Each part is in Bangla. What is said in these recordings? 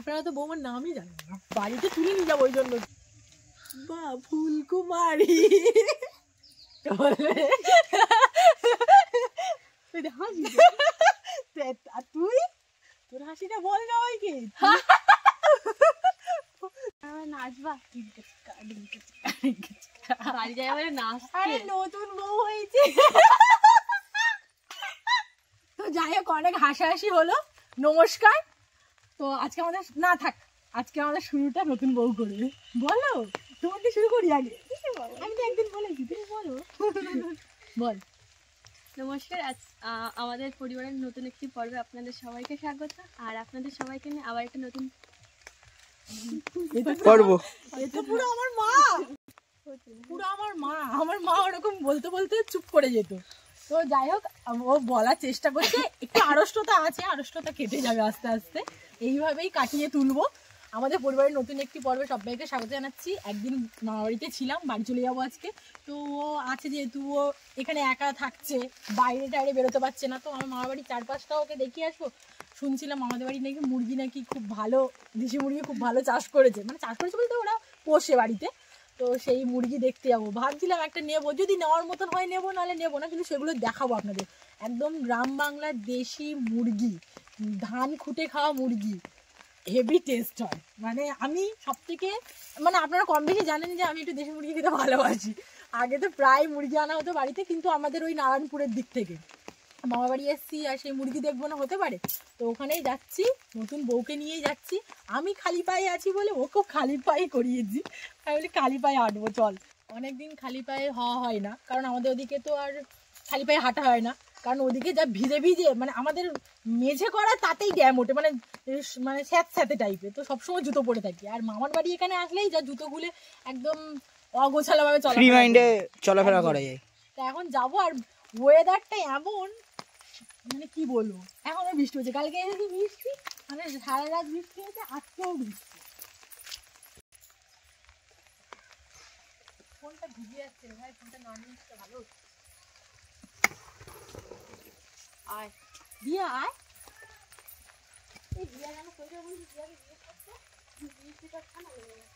আপনারা তো বৌমার নামই জানেন না, বাড়িতে তুলে নিয়ে যাবো ওই জন্য। বা ফুলকুমারী তুই তোর হাসিটা বল সবাইকে। নাচবা বাড়ি যাই বলে নাচ, নতুন বউ হয়েছে। তো যাই হোক, অনেক হাসাহাসি হলো। নমস্কার। তো আজকে আমাদের না থাক, আজকে আমাদের শুরুটা নতুন বউ করবে। বলো তোমার দিয়ে শুরু করি আগে। আমি তো একদিন বলেছি, তুমি বলো। বল। নমস্কার। আজ আমাদের পরিবারের নতুন একটি পর্বে আপনাদের সবাইকে স্বাগত। আর আপনাদের সবাইকে নিয়ে আবার একটা নতুন পর্ব। এটা পুরো আমার মা, পুরো আমার মা। আমার মা ওরকম বলতে বলতে চুপ করে যেত। তো যাই হোক, ও বলার চেষ্টা করছে। একটু আড়ষ্টতা আছে, আড়ষ্টতা কেটে যাবে আস্তে আস্তে। এইভাবেই কাটিয়ে তুলবো। আমাদের পরিবারের নতুন একটি পর্বে সবাইকে স্বাগত জানাচ্ছি। একদিন মামা বাড়িতে ছিলাম, বাড়ি চলে যাবো আজকে। তো ও আছে, যেহেতু ও এখানে একা থাকছে, বাইরে টাইরে বেরোতে পারছে না। তো আমার মামা বাড়ির চারপাশটা ওকে দেখিয়ে আসবো। শুনছিলাম আমাদের বাড়ি নাকি মুরগি নাকি খুব ভালো, দেশি মুরগি খুব ভালো চাষ করেছে। মানে চাষ করেছে বলতে ওরা পোষে বাড়িতে। তো সেই মুরগি দেখতে যাবো। ভাবছিলাম একটা নেবো, যদি নেওয়ার মতন হয় নেবো, নাহলে নেবো না। কিন্তু সেগুলো দেখাবো আপনাদের। একদম গ্রাম বাংলার দেশি মুরগি, ধান খুঁটে খাওয়া মুরগি, হেভি টেস্ট হয়। মানে আমি সব থেকে, মানে আপনারা কম বেশি জানেন যে আমি একটু দেশি মুরগি খেতে ভালোবাসি। আগে তো প্রায় মুরগি আনা হতো বাড়িতে, কিন্তু আমাদের ওই নারায়ণপুরের দিক থেকে মামা বাড়ি এসছি, আর সেই মুরগি দেখবো না হতে পারে? তো ওখানেই যাচ্ছি, নতুন বউকে নিয়েই যাচ্ছি। আমি খালি পায়ে আছি বলে ওকেও খালি পায়ে করিয়েছি। আমি বলি খালি পায়ে হাঁটবো, চল। অনেকদিন খালি পায়ে হওয়া হয় না, কারণ আমাদের ওদিকে তো আর খালি পায়ে হাঁটা হয় না। কারণ ওদিকে যা ভিজে ভিজে, মানে আমাদের মেঝে করা তাতেই ড্যাম ওঠে, মানে মানে স্যাঁতে টাইপের। তো সবসময় জুতো পরে থাকি। আর মামার বাড়ি এখানে আসলেই যা জুতো গুলে একদম অগোছালোভাবে চলাফেরা করা যায়। তা এখন যাবো। আর ওয়েদারটা এমন, মানে কি বলবো, এখনো বৃষ্টি হচ্ছে। কালকে এসেছি বৃষ্টি, মানে সারা রাত বৃষ্টি হয়েছে, আজকেও বৃষ্টি। ফোনটা ভিজে যাচ্ছে ভাই, ফোনটা না নিয়ে ভালো হচ্ছে। আয় দিয়া, আয়। এই দিয়া যেন কোথায় বলছি, দিয়াকে জিজ্ঞেস করছে বৃষ্টিটা কেন লেগে গেছে।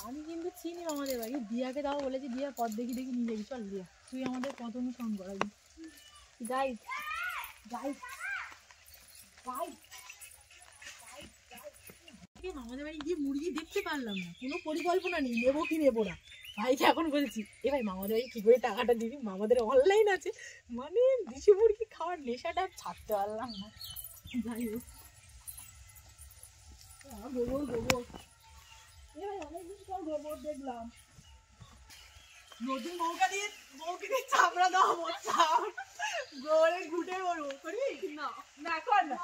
আমি কিন্তু চিনি আমাদের বাড়ি। দিয়াকে তাও বলেছি, দিয়া পথ দেখি দেখি নিয়ে যাবি, চল দিয়া তুই আমাদের পথ অনুসরণ করাবি। Guide guide guide guide. আমাদের বাড়ি গিয়ে মুরগি দেখতে পারলাম না, কোনো পরিকল্পনা নেই নেবো কি নেবো না। ভাইকে এখন বলছি, এ ভাই মামাদের বাড়ি কি করে টাকাটা দিবি, মামাদের অনলাইন আছে। মানে দেশি মুরগি খাওয়ার নেশাটা ছাড়তে পারলাম না। যাই হোক, গোবর গোবর, অনেকদিন পর গোবর দেখলাম। নতুন বউকে দিয়ে চামড়া দেওয়া বলতাম, গোবরে ঘুটে করবো। করবি না? না কর না,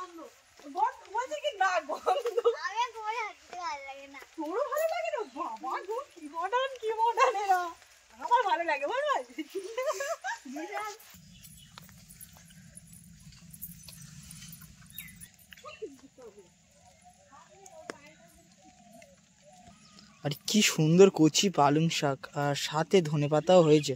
বলছি কি না, গন্ধ। তোরও ভালো লাগে না? বাবা গো, কি মডার্ন কি মডার্ন এরা। আমার ভালো লাগে, বল ভাই। আর কি সুন্দর কচি পালং শাক, আর সাথে ধনেপাতাও হয়েছে।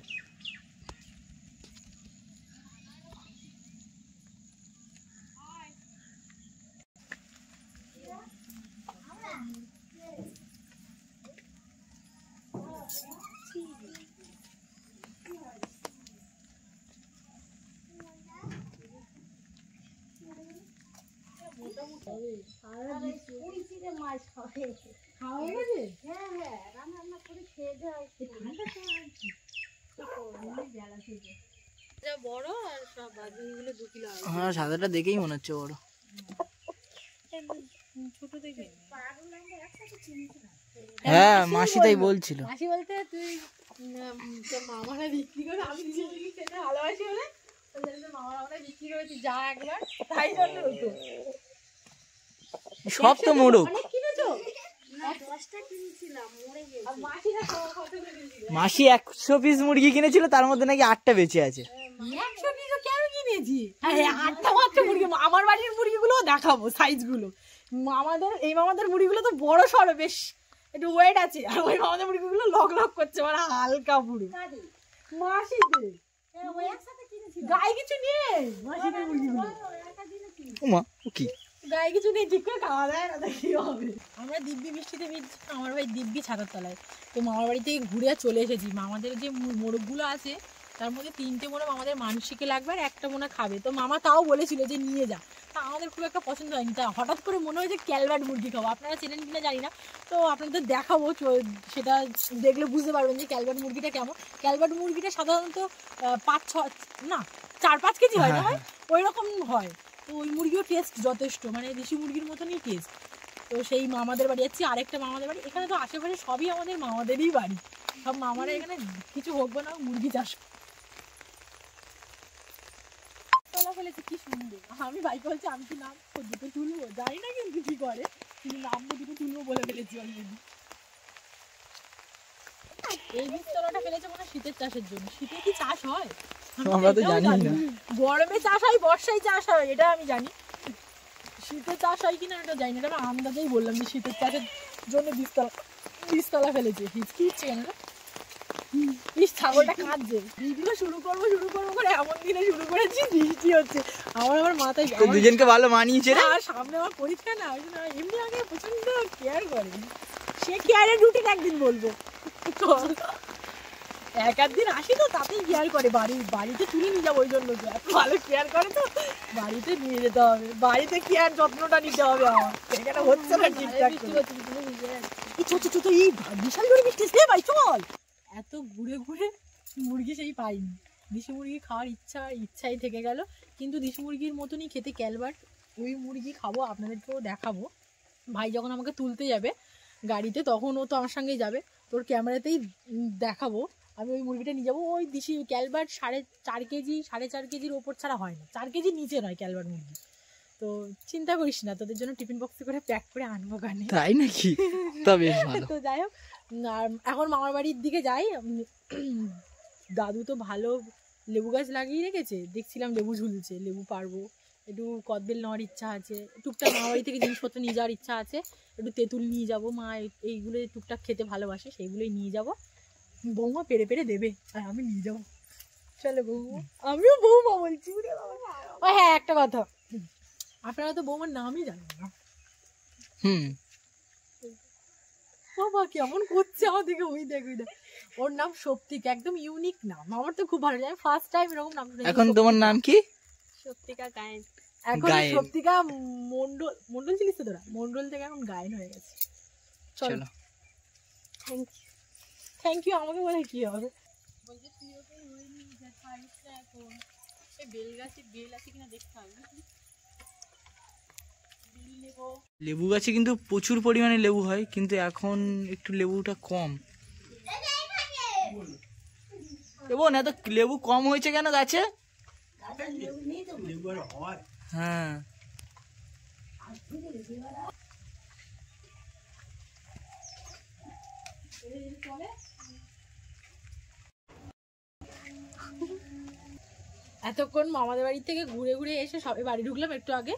সাদাটা দেখেই মনে হচ্ছে বড়। হ্যাঁ, মাসি তাই বলছিল। মাসি বলতে তুই মামারা বিক্রি করে, আমি খেতে ভালোবাসি বলে মামারা বিক্রি করেছি যা একবার, তাই জন্য হতো। সব তো মোড়ক। মাসি 100 পিস মুরগি কিনেছিল, তার মধ্যে নাকি 8টা বেঁচে আছে। 100 পিস কেন কিনেছি? 8টা মাত্র মুরগি। আমার বাড়ির মুরগিগুলো দেখাবো সাইজ গুলো। এই মামাদের মুরগিগুলো তো বড় সড়ো, বেশ একটু ওয়েট আছে। আর ওই মামাদের মুরগিগুলো লক লক করছে, মানে হালকা পুরো। মাসিতে গায়ে কিছু নেই মাসিদের মুরগিগুলো। ওমা ও কি গায়ে কিছু নেই, ঠিক করে খাওয়া দাওয়া না কি হবে। আমরা দিব্যি বৃষ্টিতে ভিজছি, আমার ভাই দিব্যি ছাতার তলায়। তো মামার বাড়ি থেকে ঘুরে চলে এসেছি। মামাদের যে মোরগগুলো আছে তার মধ্যে 3টে মনে আমাদের মানসিকে লাগবে আর একটা মনে খাবে। তো মামা তাও বলেছিল যে নিয়ে যা, তা আমাদের খুব একটা পছন্দ হয়নি। তা হঠাৎ করে মনে হয়েছে ক্যালভার্ট মুরগি খাবো। আপনারা চেনেন কিনা জানি না, তো আপনাদের দেখাবো, সেটা দেখলে বুঝতে পারবেন যে ক্যালভার্ট মুরগিটা কেমন। ক্যালভার্ট মুরগিটা সাধারণত 4-5 কেজি হয় না, হয় ওই রকম হয়। তো ওই মুরগিও টেস্ট যথেষ্ট, মানে দেশি মুরগির মতনই টেস্ট। তো সেই মামাদের বাড়ি যাচ্ছি, আরেকটা মামাদের বাড়ি। এখানে তো আশেপাশে সবই আমাদের মামাদেরই বাড়ি, সব মামারা এখানে কিছু হোক না মুরগি চাষ ফেলেছে। কি সুন্দর, আমি ভাইকে বলছি আমি কি নাম দুটো তুলবো, জানি না কিন্তু কি করে, কিন্তু নামটা দুটো তুলবো বলে ফেলেছি অলরেডি। এই বীজতলাটা ফেলেছে মনে শীতের চাষের জন্য। শীতে কি চাষ হয় আমরা তো জানি না। গরমে চাষ হয়, বর্ষায় চাষ হয়, এটা আমি জানি। শীতের চাষ হয় কিনা এটা জানি না, এটা আমি আন্দাজেই বললাম যে শীতের চাষের জন্য বীজতলা ফেলেছে। হিচকি হচ্ছে কেন রে? ছাগলটা কাঁদছে। ভিডিও শুরু করবো করে এমন দিনে শুরু করেছি বৃষ্টি হচ্ছে। আমার মাথায় দুজনকে ভালো মানিয়েছে রে। আর সামনে আমার পরীক্ষা না, এমনি আগে প্রচন্ড কেয়ার করে। সে কেয়ারের রুটিন একদিন বলবো, এক দিন আসি তো তাতেই কেয়ার করে। বাড়িতে তুলে নিয়ে যাবো, ওই জন্য তো এত ভালো কেয়ার করে। তো বাড়িতে নিয়ে যেতে হবে, বাড়িতে কেয়ার যত্নটা নিতে হবে আমার। এখানে হচ্ছে না ঠিকঠাক। এই বিশাল জোরে বৃষ্টি, ভাই চল। এত ঘুরে ঘুরে মুরগি সেই পাইনি। দেশি মুরগি খাওয়ার ইচ্ছাই থেকে গেল, কিন্তু দেশি মুরগির মতনই খেতে ক্যালভার্ট। ওই মুরগি খাবো, আপনাদেরকেও দেখাবো। ভাই যখন আমাকে তুলতে যাবে গাড়িতে, তখন ও তো আমার সঙ্গেই যাবে, তোর ক্যামেরাতেই দেখাবো। আমি ওই মুরগিটা নিয়ে যাবো। ওই দেশি ক্যালভার্ট 4.5 কেজি 4.5 কেজির ওপর ছাড়া হয় না, 4 কেজির নিচে নয় ক্যালভার্ট মুরগি। তো চিন্তা করিস না, তোদের জন্য টিফিন বক্সে করে প্যাক করে আনবো গানে। তাই নাকি? তবে তো যাই হোক, এখন মামার বাড়ির দিকে যাই। দাদু তো ভালো লেবু গাছ লাগিয়ে রেখেছে, দেখছিলাম লেবু ঝুলছে, লেবু পারবো। একটু কদবেল নেওয়ার ইচ্ছা আছে, টুকটাক মামার বাড়ি থেকে জিনিসপত্র নিয়ে যাওয়ার ইচ্ছা আছে। একটু তেঁতুল নিয়ে যাবো, মা এইগুলো টুকটাক খেতে ভালোবাসে, সেইগুলোই নিয়ে যাবো। বৌমা পেরে পেরে দেবে আর আমি নিয়ে যাবো। চলে বৌমা, আমিও বৌমা বলছি। ও হ্যাঁ, একটা কথা, আপনারা তো বৌমার নামই জানেন না। বাবা কেমন করছে আমার দিকে, ওই দেখ। ওর নাম শক্তিকা, একদম ইউনিক নাম। আমার তো খুব ভালো লাগে, ফার্স্ট টাইম এরকম নাম। এখন তোমার নাম কি? শক্তিকা গায়েন। এখন শক্তিকা মন্ডল ছিলিস তো তোরা, মন্ডল থেকে এখন গায়েন হয়ে গেছে। চলো, থ্যাংক ইউ। আমাকে বলে কি হবে? বলছে তুই ওকে হয়ে নিয়ে যা, পারিস না এখন। এই বেলগাছে বেল আছে কিনা দেখতে হবে। লেবু গাছে কিন্তু প্রচুর পরিমাণে লেবু হয়, কিন্তু এখন একটু লেবুটা কম। বোন এত লেবু কম হয়েছে কেন গাছে? হ্যাঁ, এতক্ষণ মামাদের বাড়ি থেকে ঘুরে ঘুরে এসে সবাই বাড়ি ঢুকলাম একটু আগে।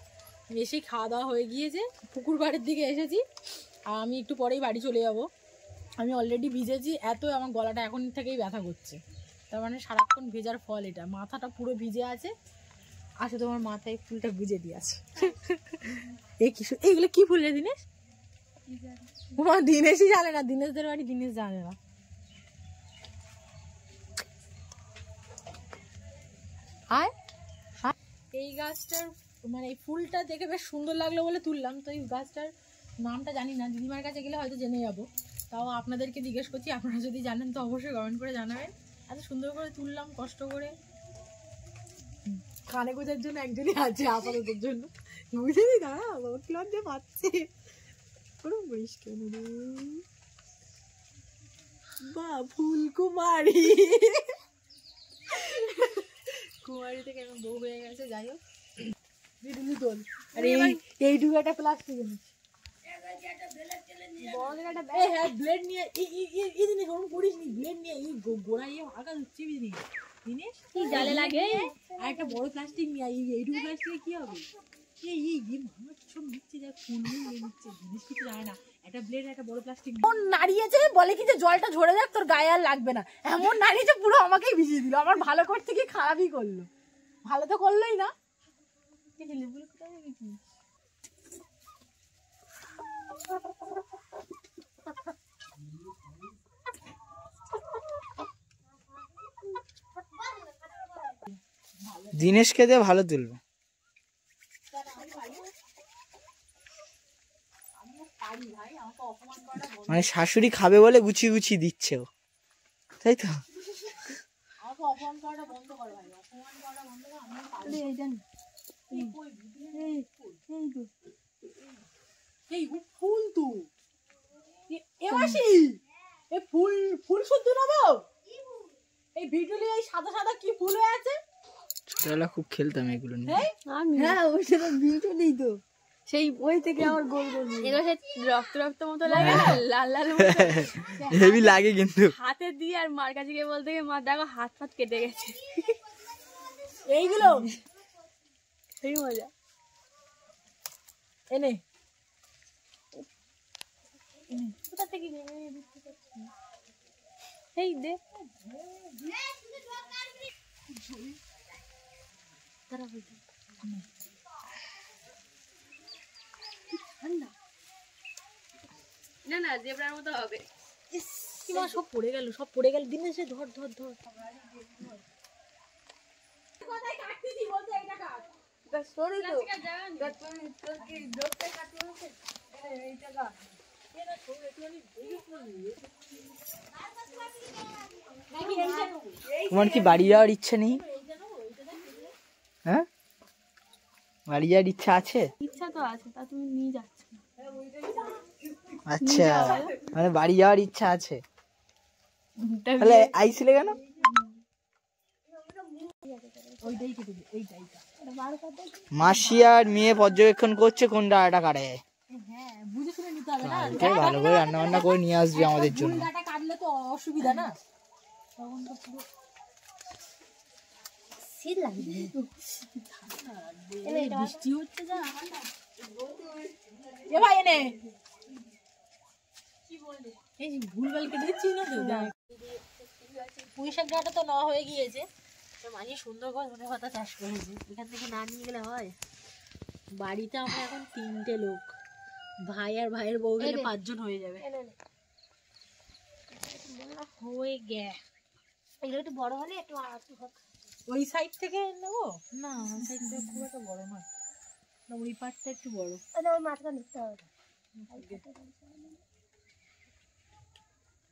এসে খাওয়া দাওয়া হয়ে গিয়েছে, পুকুর বাড়ির দিকে এসেছি। আর আমি একটু পরেই বাড়ি চলে যাব। আমি অলরেডি ভিজেছি, এত আমার গলাটা এখন থেকেই ব্যথা করছে। তার মানে সারাক্ষণ ভেজার ফল এটা। মাথাটা পুরো ভিজে আছে। আসে তোমার মাথায় ফুলটা গুজে দিয়ে আছে। এইগুলো কি ফুল রে দিনেশ? দিনেশই জানে না, দিনেশদের বাড়ি দিনেশ জানে না। এই গাছটার মানে এই ফুলটা দেখে বেশ সুন্দর লাগলো বলে তুললাম। তো এই গাছটার নামটা জানি না, দিদিমার কাছে গেলে হয়তো জেনে যাবো। তাও আপনাদেরকে জিজ্ঞেস করছি, আপনারা যদি জানেন তো অবশ্যই কমেন্ট করে জানাবেন। এত সুন্দর করে তুললাম কষ্ট করে। কানে গোজার জন্য একজনই আছে আপাততের জন্য, বুঝেছি না? লজ্জা পাচ্ছে। বা ফুলকুমারী, কুমারী থেকে এখন বউ হয়ে গেছে। যাই হোক, এই ডুগাটা প্লাস্টিক ব্লেড নিয়ে গোড়া ইয়ে আগা হচ্ছে কি জালে লাগে। আর একটা বড় প্লাস্টিক নিয়ে এইটুকু প্লাস্টিকে কি হবে? নাড়িয়েছে বলে কি যে জলটা ঝরে যাক, তোর গায়ে আর লাগবে না। এমন নাড়িয়েছে পুরো আমাকেই ভিজিয়ে দিল। আমার ভালো করতে কি খারাপই করলো। ভালো তো করলোই না। লেবুগুলো কোথায় রেখেছি? দিনেশকে দিয়ে ভালো তুলবো। মানে শাশুড়ি খাবে বলে গুছিয়ে গুছিয়ে দিচ্ছে ও, তাই তো? ফুল তো ফুল শুদ্ধ নেবো। এই ভিডিও এই সাদা সাদা কি ফুল হয়ে আছে? ছোটবেলা খুব খেলতাম এগুলো নিয়ে। হ্যাঁ ওই সেটা ভিডিও নেই তো, সেই ওই থেকে আমার গোল গোল এগুলো রক্ত রক্ত মতো লাগে না, লাল লাল হেভি লাগে কিন্তু। হাতে দিয়ে আর মার কাছে গিয়ে বলতে গিয়ে মার দেখো হাত ফাত কেটে গেছে। এইগুলো সেই মজা। এনে কোথা থেকে এই দে না না জেব্রার মতো হবে। সব পড়ে গেল, সব পড়ে গেল। দিনে সে ধর ধর ধর তোমার কি বাড়ি যাওয়ার ইচ্ছা নেই? হ্যাঁ বাড়ি যাওয়ার ইচ্ছা আছে? ইচ্ছা তো আছে, তা তুমি নিয়ে যাচ্ছ। আচ্ছা মানে বাড়ি যাওয়ার ইচ্ছা আছে, তাহলে আইছিলে কেন? মাসি আর মেয়ে পর্যবেক্ষণ করছে কোনটা আটা কাটে। ভালো করে রান্না বান্না করে নিয়ে আসবি আমাদের জন্য। কাটলে তো অসুবিধা না, তখন তো পুরো বৃষ্টি হচ্ছে। যা এ ভাই এনে এই ভুলভাল কেটে দিচ্ছি না তো। পুঁই শাক ডাঁটা তো নেওয়া হয়ে গিয়েছে। মাঝে সুন্দর করে ধনে পাতা চাষ করেছে, এখান থেকে না নিয়ে গেলে হয়। বাড়িতে আমরা এখন 3টে লোক, ভাই আর ভাইয়ের বউ গেলে 5 জন হয়ে যাবে। হয়ে গে এগুলো একটু বড় হলে একটু ওই সাইড থেকে নেবো না, ওই সাইড থেকে খুব একটা বড় নয়, ওই পার্টটা একটু বড়। ওই মাছটা নিতে হবে।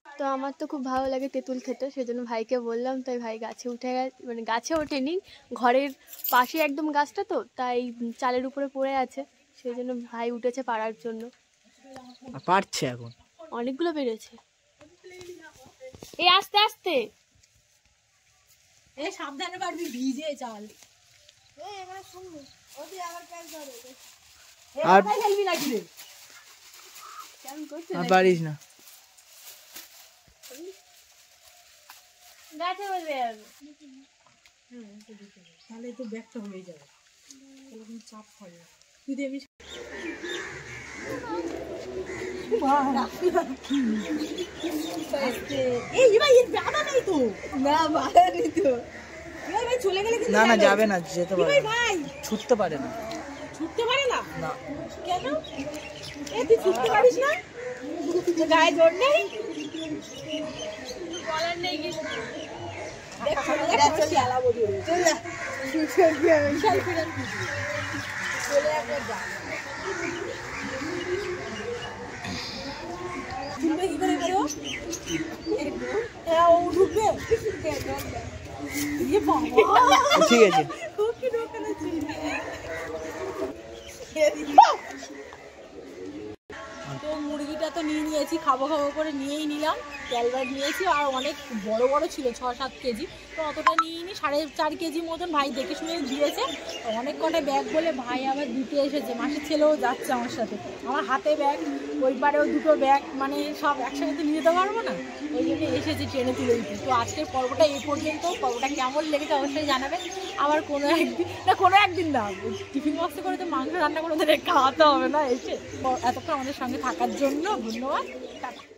তো আমার তো খুব ভালো লাগে তেঁতুল খেতে, সেজন্য ভাইকে বললাম, তাই ভাই গাছে উঠে গেছে, মানে গাছে ওঠেনি, ঘরের পাশে একদম গাছটা তো, তাই চালের উপরে পড়ে আছে, সেই জন্য ভাই উঠেছে পাড়ার জন্য। পারছে এখন অনেকগুলো বেড়েছে। এই আস্তে আস্তে এই সাবধানে পারবি, ভিজে চাল। আর খেলবি নাকি রে? পারিস না, গাছে বসে যাবে, তাহলে তো ব্যাগটা হয়ে যাবে, এরকম চাপ হয় না। তুই দেবি চলে গেলে না না যাবে না, যেতে পারে ভাই, ছুটতে পারে না। ছুটতে পারে না? না কেন? তুই ছুটতে পারিস না? গায়ে জোর নেই, বলার নেই কিছু। ঠিক আছে। তো মুরগিটা তো নিয়ে নিয়েছি, খাবো খাবো করে নিয়েই নিলাম। ক্যালবার্ট নিয়েছি, আর অনেক বড় বড় ছিল, 6-7 কেজি, তো অতটা নিয়ে নিই। 4.5 কেজি মতন ভাই দেখে শুনে দিয়েছে। অনেক কটা ব্যাগ বলে ভাই আবার দিতে এসেছে, মাসির ছেলেও যাচ্ছে আমার সাথে। আমার হাতে ব্যাগ, ওই পারেও 2টো ব্যাগ, মানে সব একসাথে তো নিয়ে যেতে পারবো না, ওই জন্য এসেছে ট্রেনে তুলে দিতে। তো আজকের পর্বটা এই পর্যন্ত। পর্বটা কেমন লেগেছে অবশ্যই জানাবেন। আবার কোনো একদিন না, টিফিন বক্সে করে তো মাংস রান্না করে ওদের খাওয়াতে হবে না এসে। এতক্ষণ আমাদের সঙ্গে থাকার জন্য ধন্যবাদ। টাটা।